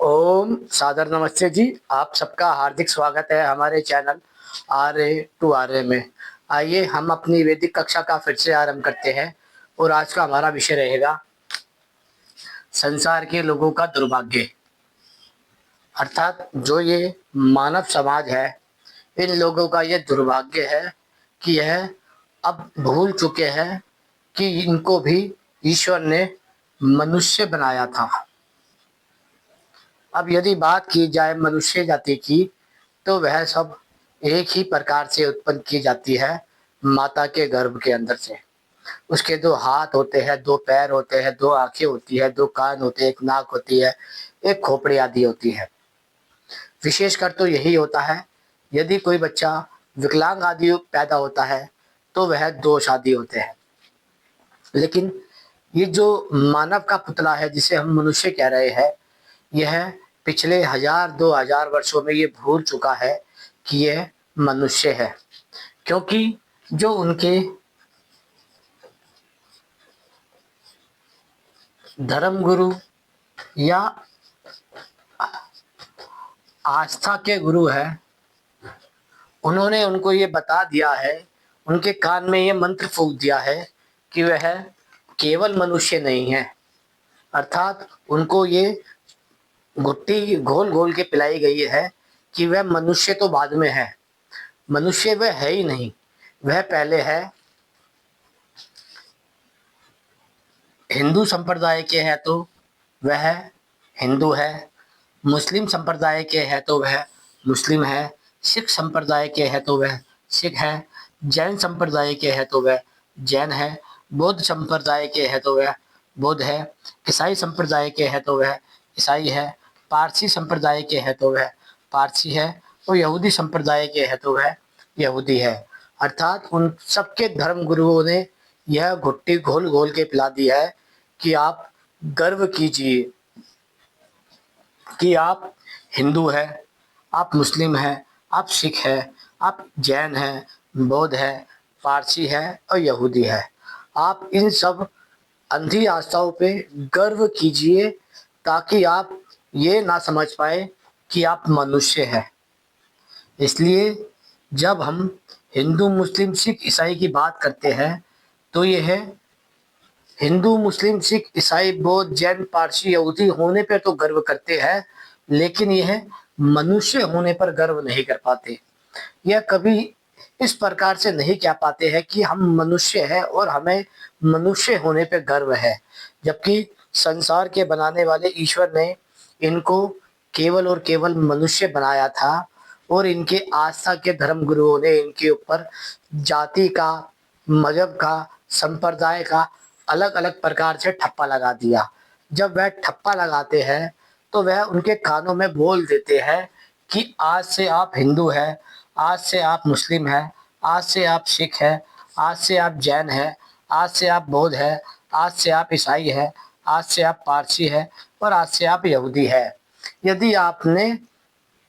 ओम सादर नमस्ते जी। आप सबका हार्दिक स्वागत है हमारे चैनल RA to RA में। आइए हम अपनी वैदिक कक्षा का फिर से आरंभ करते हैं और आज का हमारा विषय रहेगा संसार के लोगों का दुर्भाग्य। अर्थात जो ये मानव समाज है, इन लोगों का ये दुर्भाग्य है कि यह अब भूल चुके हैं कि इनको भी ईश्वर ने मनुष्य बनाया था। अब यदि बात की जाए मनुष्य जाति की, तो वह सब एक ही प्रकार से उत्पन्न की जाती है, माता के गर्भ के अंदर से। उसके दो हाथ होते हैं, दो पैर होते हैं, दो आंखें होती है, दो कान होते हैं, एक नाक होती है, एक खोपड़ी आदि होती है। विशेषकर तो यही होता है, यदि कोई बच्चा विकलांग आदि पैदा होता है तो वह दोष आदि होते हैं। लेकिन ये जो मानव का पुतला है, जिसे हम मनुष्य कह रहे हैं, यह पिछले 1000-2000 वर्षों में ये भूल चुका है कि यह मनुष्य है। क्योंकि जो उनके धर्म गुरु या आस्था के गुरु है, उन्होंने उनको ये बता दिया है, उनके कान में ये मंत्र फूंक दिया है कि वह केवल मनुष्य नहीं है। अर्थात उनको ये घुट्टी घोल घोल के पिलाई गई है कि वह मनुष्य तो बाद में है, मनुष्य वह है ही नहीं, वह पहले है। हिंदू संप्रदाय के है तो वह हिंदू है, मुस्लिम संप्रदाय के है तो वह मुस्लिम है, सिख संप्रदाय के है तो वह सिख है, जैन संप्रदाय के है तो वह जैन है, बौद्ध संप्रदाय के है तो वह बौद्ध है, ईसाई संप्रदाय के है तो वह ईसाई है, पारसी संप्रदाय के है तो वह पारसी है, और यहूदी संप्रदाय के है तो वह यहूदी है। अर्थात उन सबके धर्म गुरुओं ने यह घुट्टी घोल घोल के पिला दी है कि आप गर्व कीजिए कि आप हिंदू हैं, आप मुस्लिम हैं, आप सिख हैं, आप जैन हैं, बौद्ध हैं, पारसी हैं और यहूदी है। आप इन सब अंधी आस्थाओं पे गर्व कीजिए, ताकि आप ये ना समझ पाए कि आप मनुष्य हैं। इसलिए जब हम हिंदू मुस्लिम सिख ईसाई की बात करते हैं, तो ये है हिंदू मुस्लिम सिख ईसाई बौद्ध जैन पारसी यहूदी होने पर तो गर्व करते हैं, लेकिन यह मनुष्य होने पर गर्व नहीं कर पाते। यह कभी इस प्रकार से नहीं कह पाते हैं कि हम मनुष्य हैं और हमें मनुष्य होने पर गर्व है, जबकि संसार के बनाने वाले ईश्वर ने इनको केवल और केवल मनुष्य बनाया था। और इनके आस्था के धर्म गुरुओं ने इनके ऊपर जाति का, मजहब का, संप्रदाय का अलग अलग प्रकार से ठप्पा लगा दिया। जब वह ठप्पा लगाते हैं तो वह उनके कानों में बोल देते हैं कि आज से आप हिंदू हैं, आज से आप मुस्लिम हैं, आज से आप सिख हैं, आज से आप जैन हैं, आज से आप बौद्ध हैं, आज से आप ईसाई हैं, आज से आप पारसी हैं और आज से आप यहूदी हैं। यदि आपने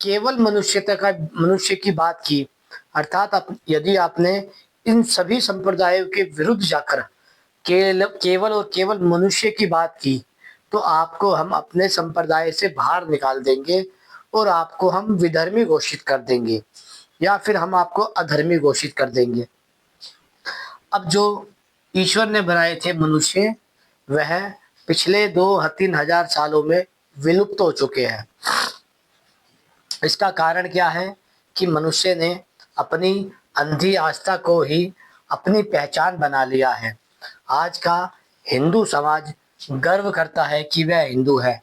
केवल मनुष्य की बात की, अर्थात यदि आपने इन सभी संप्रदायों के विरुद्ध जाकर केवल और केवल मनुष्य की बात की, तो आपको हम अपने संप्रदाय से बाहर निकाल देंगे और आपको हम विधर्मी घोषित कर देंगे, या फिर हम आपको अधर्मी घोषित कर देंगे। अब जो ईश्वर ने बनाए थे मनुष्य, वह पिछले 2-3 हजार सालों में विलुप्त हो चुके हैं। इसका कारण क्या है कि मनुष्य ने अपनी अंधी आस्था को ही अपनी पहचान बना लिया है। आज का हिंदू समाज गर्व करता है कि वह हिंदू है।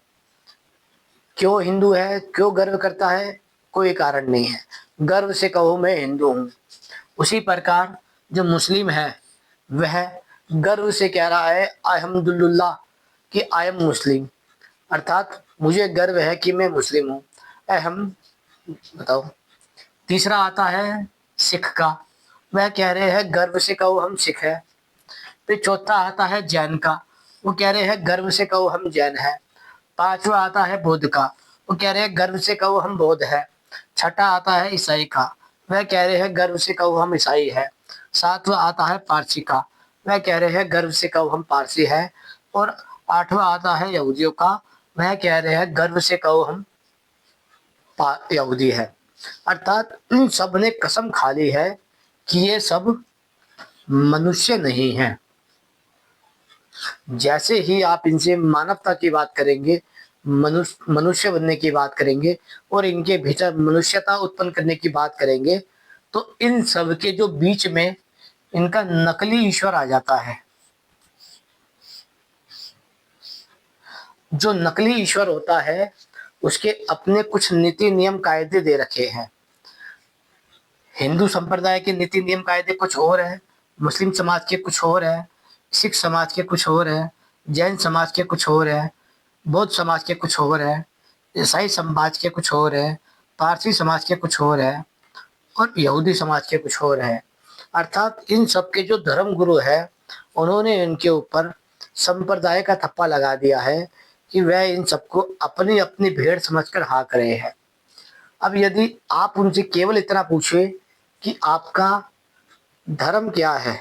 क्यों हिंदू है, क्यों गर्व करता है? कोई कारण नहीं है, गर्व से कहो मैं हिंदू हूँ। उसी प्रकार जो मुस्लिम है, वह गर्व से कह रहा है अल्हम्दुलिल्लाह कि आई एम मुस्लिम, अर्थात मुझे गर्व है कि मैं मुस्लिम हूँ। अहम बताओ। तीसरा आता है सिख का, वह कह रहे हैं गर्व से कहो हम सिख है। फिर चौथा आता है जैन का, वो कह रहे हैं गर्व से कहो हम जैन है। पांचवा आता है बौद्ध का, वो कह रहे हैं गर्व से कहो हम बौद्ध है। छठा आता है ईसाई का, वह कह रहे हैं गर्व से कहो हम ईसाई है। सातवां आता है पारसी का, वह कह रहे हैं गर्व से कहो हम पारसी है। और आठवां आता है यहूदियों का, वह कह रहे हैं गर्व से कहो हम यहूदी है। अर्थात इन सब ने कसम खा ली है कि ये सब मनुष्य नहीं है। जैसे ही आप इनसे मानवता की बात करेंगे, मनुष्य बनने की बात करेंगे और इनके भीतर मनुष्यता उत्पन्न करने की बात करेंगे, तो इन सब के जो बीच में इनका नकली ईश्वर आ जाता है। जो नकली ईश्वर होता है उसके अपने कुछ नीति नियम कायदे दे रखे हैं। हिंदू संप्रदाय के नीति नियम कायदे कुछ और है, मुस्लिम समाज के कुछ और है, सिख समाज के कुछ और है, जैन समाज के कुछ और है, बौद्ध समाज के कुछ और है, ईसाई समाज के कुछ और है, पारसी समाज के कुछ और है और यहूदी समाज के कुछ और है। अर्थात इन सब के जो धर्म गुरु है उन्होंने इनके ऊपर संप्रदाय का थप्पा लगा दिया है कि वह इन सबको अपनी अपनी भेड़ समझकर हाँक रहे हैं। अब यदि आप उनसे केवल इतना पूछे कि आपका धर्म क्या है,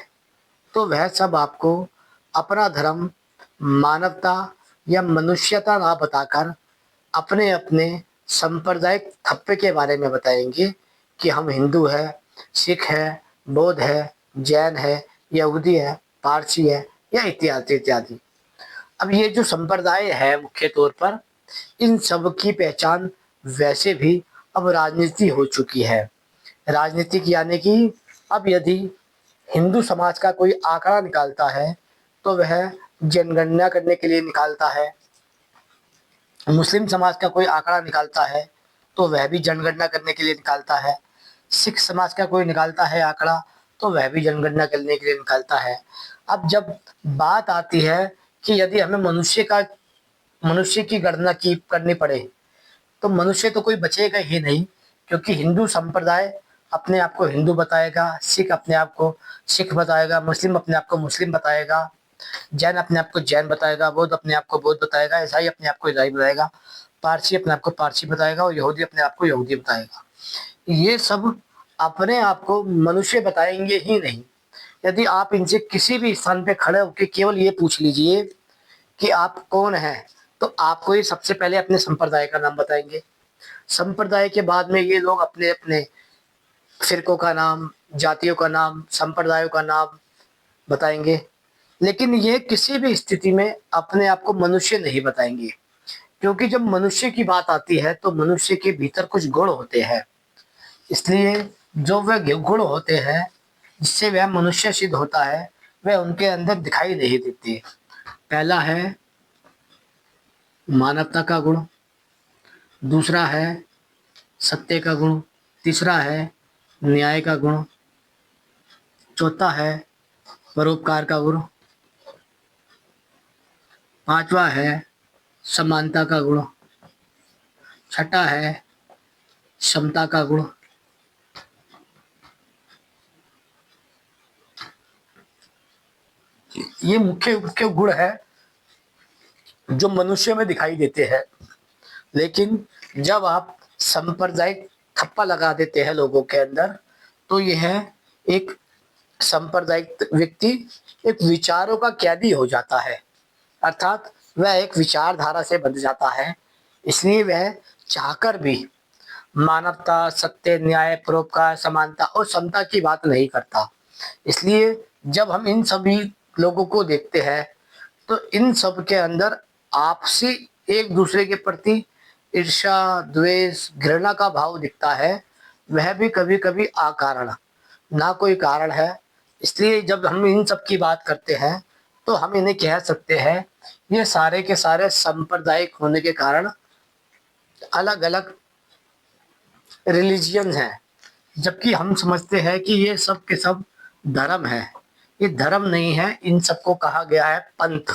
तो वह सब आपको अपना धर्म मानवता या मनुष्यता ना बताकर अपने अपने सांप्रदायिक थप्पे के बारे में बताएंगे कि हम हिंदू है, सिख है, बौद्ध है, जैन है, यहूदी है, पारसी है या इत्यादि इत्यादि। अब ये जो संप्रदाय है मुख्य तौर पर, इन सब की पहचान वैसे भी अब राजनीति हो चुकी है। राजनीतिक यानी कि अब यदि हिंदू समाज का कोई आंकड़ा निकालता है तो वह जनगणना करने के लिए निकालता है, मुस्लिम समाज का कोई आंकड़ा निकालता है तो वह भी जनगणना करने के लिए निकालता है, सिख समाज का कोई निकालता है आंकड़ा तो वह भी जनगणना करने के लिए निकालता है। अब जब बात आती है कि यदि हमें मनुष्य की गणना की करनी पड़े तो मनुष्य तो कोई बचेगा ही नहीं, क्योंकि हिंदू संप्रदाय अपने आप को हिंदू बताएगा, सिख अपने आप को सिख बताएगा, मुस्लिम अपने आप को मुस्लिम बताएगा, जैन अपने आप को जैन बताएगा, बौद्ध अपने आप को बौद्ध बताएगा, ईसाई अपने आप को ईसाई बताएगा, पारसी अपने आप को पारसी बताएगा और यहूदी अपने आप को यहूदी बताएगा। ये सब अपने आप को मनुष्य बताएंगे ही नहीं। यदि आप इनसे किसी भी स्थान पे खड़े होकर केवल ये पूछ लीजिए कि आप कौन हैं, तो आपको ये सबसे पहले अपने संप्रदाय का नाम बताएंगे। संप्रदाय के बाद में ये लोग अपने अपने फिरकों का नाम, जातियों का नाम, संप्रदायों का नाम बताएंगे, लेकिन ये किसी भी स्थिति में अपने आप को मनुष्य नहीं बताएंगे। क्योंकि जब मनुष्य की बात आती है तो मनुष्य के भीतर कुछ गुण होते हैं, इसलिए जो वह गुण होते हैं जिससे वह मनुष्य सिद्ध होता है वह उनके अंदर दिखाई नहीं देते। पहला है मानवता का गुण, दूसरा है सत्य का गुण, तीसरा है न्याय का गुण, चौथा है परोपकार का गुण, पांचवा है समानता का गुण, छठा है क्षमता का गुण, ये मुख्य मुख्य गुण है जो मनुष्य में दिखाई देते हैं। लेकिन जब आप सांप्रदायिक थप्पा लगा देते हैं लोगों के अंदर, तो यह एक सांप्रदायिक व्यक्ति एक विचारों का कैदी हो जाता है, अर्थात वह एक विचारधारा से बंध जाता है। इसलिए वह चाहकर भी मानवता, सत्य, न्याय, परोपकार, समानता और समता की बात नहीं करता। इसलिए जब हम इन सभी लोगों को देखते हैं तो इन सब के अंदर आपसी एक दूसरे के प्रति ईर्ष्या, द्वेष, घृणा का भाव दिखता है, वह भी कभी कभी अकारण, ना कोई कारण है। इसलिए जब हम इन सब की बात करते हैं तो हम इन्हें कह सकते हैं ये सारे के सारे सांप्रदायिक होने के कारण अलग अलग रिलीजियन हैं, जबकि हम समझते हैं कि ये सब के सब धर्म है। ये धर्म नहीं है, इन सबको कहा गया है पंथ।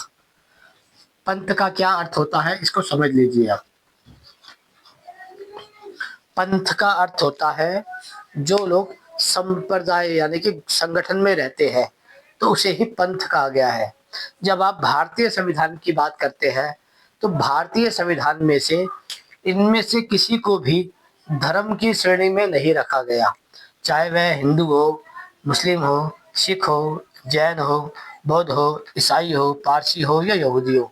पंथ का क्या अर्थ होता है इसको समझ लीजिए आप। पंथ का अर्थ होता है जो लोग संप्रदाय यानी कि संगठन में रहते हैं, तो उसे ही पंथ कहा गया है। जब आप भारतीय संविधान की बात करते हैं तो भारतीय संविधान में से इनमें से किसी को भी धर्म की श्रेणी में नहीं रखा गया, चाहे वह हिंदू हो, मुस्लिम हो, सिख हो, जैन हो, बौद्ध हो, ईसाई हो, पारसी हो या यहूदी हो।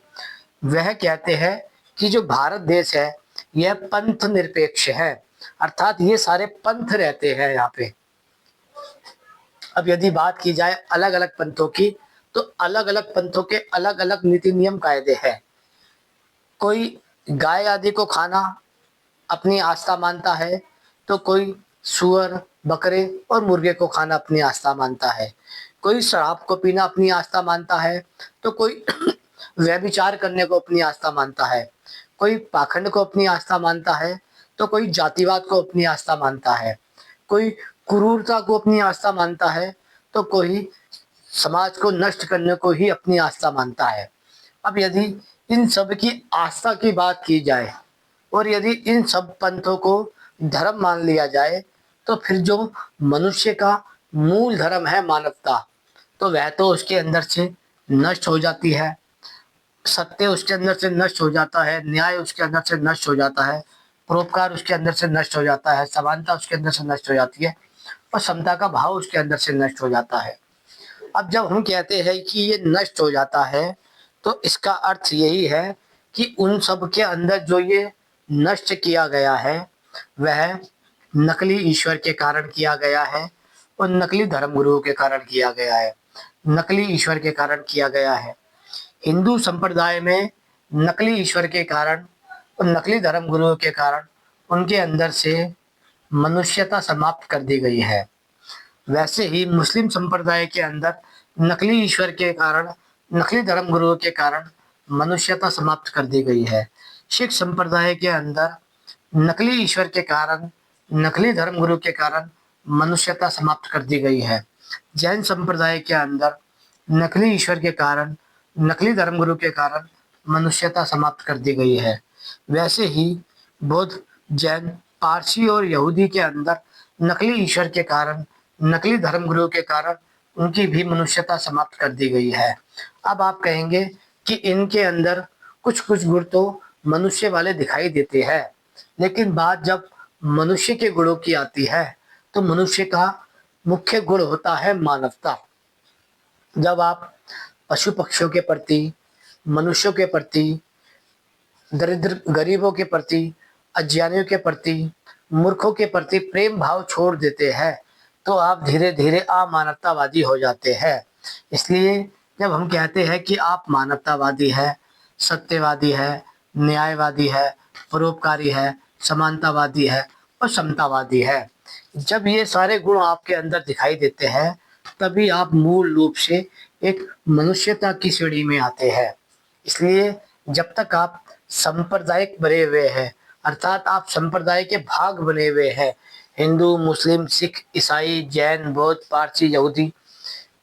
वह कहते हैं कि जो भारत देश है यह पंथ निरपेक्ष है, अर्थात ये सारे पंथ रहते हैं यहाँ पे। अब यदि बात की जाए अलग अलग पंथों की, तो अलग अलग पंथों के अलग अलग नीति नियम कायदे हैं। कोई गाय आदि को खाना अपनी आस्था मानता है, तो कोई सुअर, बकरे और मुर्गे को खाना अपनी आस्था मानता है। कोई शराब को पीना अपनी आस्था मानता है, तो कोई व्यभिचार करने को अपनी आस्था मानता है। कोई पाखंड को अपनी आस्था मानता है, तो कोई जातिवाद को अपनी आस्था मानता है। कोई क्रूरता को अपनी आस्था मानता है, तो कोई समाज को नष्ट करने को ही अपनी आस्था मानता है। अब यदि इन सब की आस्था की बात की जाए और यदि इन सब पंथों को धर्म मान लिया जाए, तो फिर जो मनुष्य का मूल धर्म है मानवता, तो वह तो उसके अंदर से नष्ट हो जाती है। सत्य उसके अंदर से नष्ट हो जाता है, न्याय उसके अंदर से नष्ट हो जाता है, परोपकार उसके अंदर से नष्ट हो जाता है, समानता उसके अंदर से नष्ट हो जाती है और समता का भाव उसके अंदर से नष्ट हो जाता है। अब जब हम कहते हैं कि ये नष्ट हो जाता है, तो इसका अर्थ यही है कि उन सब के अंदर जो ये नष्ट किया गया है वह नकली ईश्वर के कारण किया गया है और नकली धर्मगुरुओं के कारण किया गया है। नकली ईश्वर के कारण किया गया है। हिंदू संप्रदाय में नकली ईश्वर के कारण और नकली धर्मगुरुओं के कारण उनके अंदर से मनुष्यता समाप्त कर दी गई है। वैसे ही मुस्लिम संप्रदाय के अंदर नकली ईश्वर के कारण, नकली धर्मगुरुओं के कारण मनुष्यता समाप्त कर दी गई है। सिख संप्रदाय के अंदर नकली ईश्वर के कारण, नकली धर्मगुरु के कारण मनुष्यता समाप्त कर दी गई है। जैन संप्रदाय के अंदर नकली ईश्वर के कारण, नकली धर्मगुरु के कारण मनुष्यता समाप्त कर दी गई है। वैसे ही बौद्ध, जैन, पारसी और यहूदी के अंदर नकली ईश्वर के कारण, नकली धर्मगुरु के कारण उनकी भी मनुष्यता समाप्त कर दी गई है। अब आप कहेंगे कि इनके अंदर कुछ कुछ गुण तो मनुष्य वाले दिखाई देते हैं, लेकिन बात जब मनुष्य के गुणों की आती है, तो मनुष्य का मुख्य गुण होता है मानवता। जब आप पशु पक्षियों के प्रति, मनुष्यों के प्रति, दरिद्र गरीबों के प्रति, अज्ञानियों के प्रति, मूर्खों के प्रति प्रेम भाव छोड़ देते हैं, तो आप धीरे धीरे अमानवतावादी हो जाते हैं। इसलिए जब हम कहते हैं कि आप मानवतावादी है, सत्यवादी है, न्यायवादी है, परोपकारी है, समानतावादी है और समतावादी है, जब ये सारे गुण आपके अंदर दिखाई देते हैं, तभी आप मूल रूप से एक मनुष्यता की श्रेणी में आते हैं। इसलिए जब तक आप सांप्रदायिक बने हुए हैं, अर्थात आप संप्रदाय के भाग बने हुए हैं, हिंदू, मुस्लिम, सिख, ईसाई, जैन, बौद्ध, पारसी, यहूदी,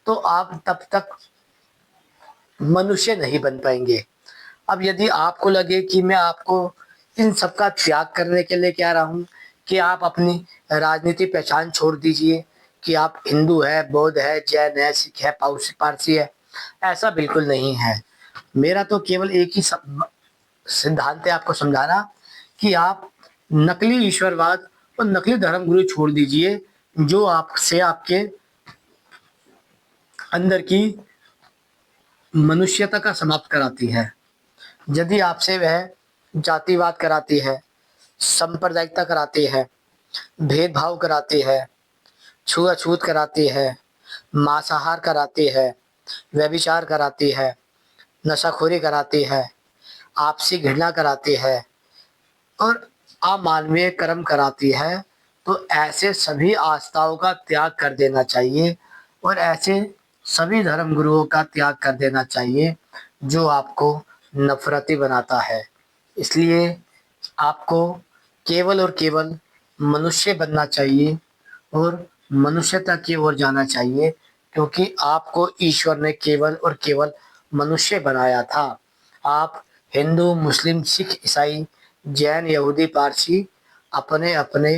तो आप तब तक मनुष्य नहीं बन पाएंगे। अब यदि आपको लगे कि मैं आपको इन सब का त्याग करने के लिए कह रहा हूँ कि आप अपनी राजनीति पहचान छोड़ दीजिए कि आप हिंदू है, बौद्ध है, जैन है, सिख है, पारसी है, ऐसा बिल्कुल नहीं है। मेरा तो केवल एक ही सिद्धांत है आपको समझाना कि आप नकली ईश्वरवाद और नकली धर्मगुरु छोड़ दीजिए, जो आपसे आपके अंदर की मनुष्यता का समाप्त कराती है। यदि आपसे वह जातिवाद कराती है, सांप्रदायिकता कराती है, भेदभाव कराती है, छुआछूत कराती है, मांसाहार कराती है, व्यभिचार कराती है, नशाखोरी कराती है, आपसी घृणा कराती है और अमानवीय कर्म कराती है, तो ऐसे सभी आस्थाओं का त्याग कर देना चाहिए और ऐसे सभी धर्म गुरुओं का त्याग कर देना चाहिए जो आपको नफरती बनाता है। इसलिए आपको केवल और केवल मनुष्य बनना चाहिए और मनुष्यता की ओर जाना चाहिए, क्योंकि आपको ईश्वर ने केवल और केवल मनुष्य बनाया था। आप हिंदू, मुस्लिम, सिख, ईसाई, जैन, यहूदी, पारसी अपने अपने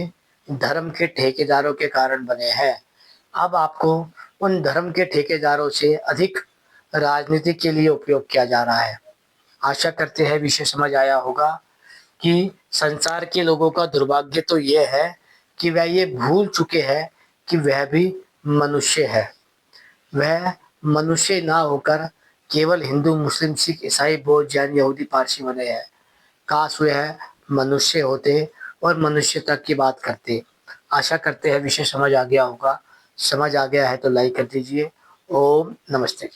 धर्म के ठेकेदारों के कारण बने हैं। अब आपको उन धर्म के ठेकेदारों से अधिक राजनीति के लिए उपयोग किया जा रहा है। आशा करते हैं विषय समझ आया होगा कि संसार के लोगों का दुर्भाग्य तो यह है कि वह ये भूल चुके हैं कि वह भी मनुष्य है। वह मनुष्य ना होकर केवल हिंदू, मुस्लिम, सिख, ईसाई, बौद्ध, जैन, यहूदी, पारसी बने हैं। काश वे है मनुष्य होते और मनुष्य तक की बात करते। आशा करते हैं विषय समझ आ गया होगा। समझ आ गया है तो लाइक कर दीजिए। ओम नमस्ते।